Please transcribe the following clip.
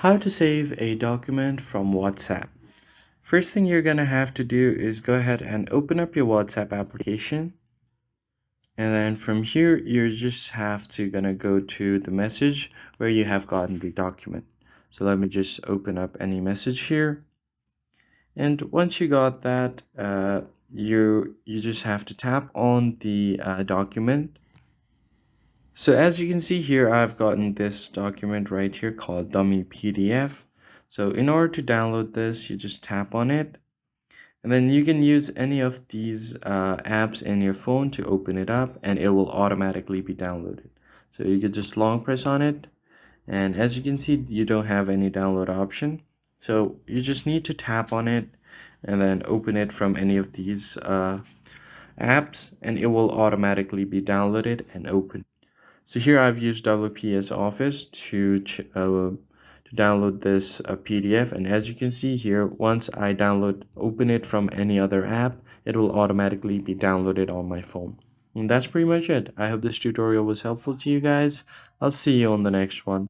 How to save a document from WhatsApp. First thing you're gonna have to do is go ahead and open up your WhatsApp application. And then from here, you just have to gonna go to the message where you have gotten the document. So let me just open up any message here. And once you got that, you just have to tap on the document. So as you can see here, I've gotten this document right here called dummy PDF. So in order to download this, you just tap on it, and then you can use any of these apps in your phone to open it up, and it will automatically be downloaded. So you could just long press on it, and as you can see, you don't have any download option. So you just need to tap on it and then open it from any of these apps, and it will automatically be downloaded and open. So here I've used WPS Office to download this PDF, and as you can see here, once I open it from any other app, it will automatically be downloaded on my phone. And that's pretty much it. I hope this tutorial was helpful to you guys. I'll see you on the next one.